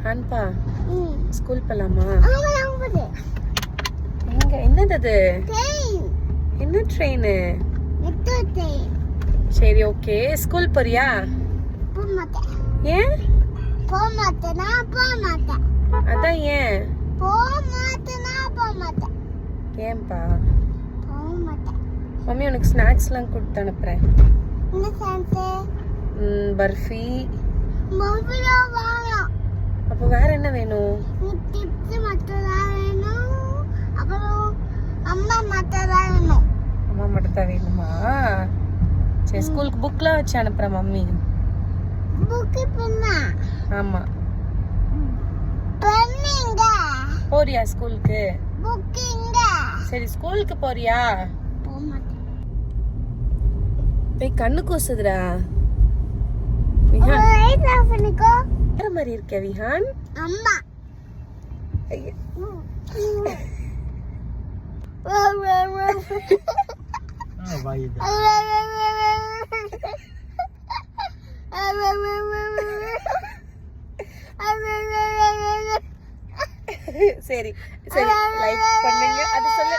ஹான்பா school போலாமா? எங்க என்னது அது? என்ன ட்ரெயின்? சரி ஓகே. ஸ்கூல் போறியா? ஏன்? அதான் ஏன்? ஏன்பா? மம்மி உனக்கு ஸ்நாக்ஸ்லாம் கொடுத்து அனுப்புறேன். பர்ஃபி. அப்போ வேற என்ன வேணும்? அம்மா மட்டும் தான் வேணுமா? சரி ஸ்கூலுக்கு புக்லாம் வச்சு அனுப்புறேன் மம்மி. ஆமா. போறியா ஸ்கூலுக்கு? சரி ஸ்கூலுக்கு போறியா? போய் கண்ணு கூசுதுடா. வேற மாதிரி இருக்க விஹான். அம்மா சரி சரி லைக் பண்ணுங்க. அது சொல்லு.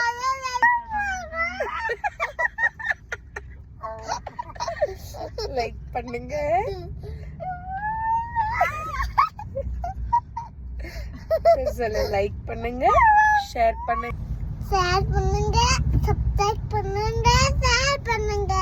லைக் பண்ணுங்க. சொல்லு லைக் பண்ணுங்க, ஷேர் பண்ணுங்க, சப்ஸ்கிரைப் பண்ணுங்க, ஷேர் பண்ணுங்க.